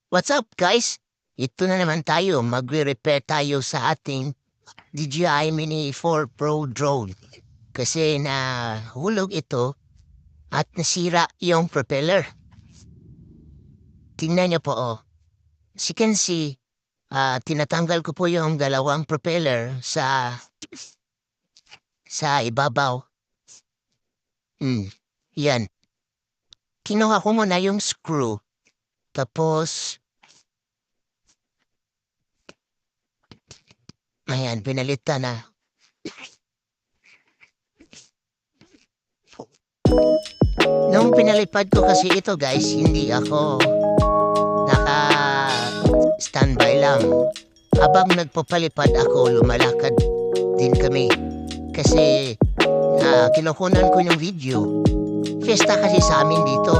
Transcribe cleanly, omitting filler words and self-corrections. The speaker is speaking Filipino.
What's up, guys? Ito na naman tayo. Magre-repair tayo sa ating DJI Mini 4 Pro drone. Kasi nahulog ito at nasira yung propeller. Tingnan niyo po, oh. As you can see, tinatanggal ko po yung dalawang propeller sa ibabaw. Yan. Kinuha ko muna yung screw. Tapos, ayan, pinalitan na. Nung pinalipad ko kasi ito, guys, hindi ako naka-standby lang. Habang nagpapalipad ako, lumalakad din kami. Kasi kinukunan ko yung video. Fiesta kasi sa amin dito.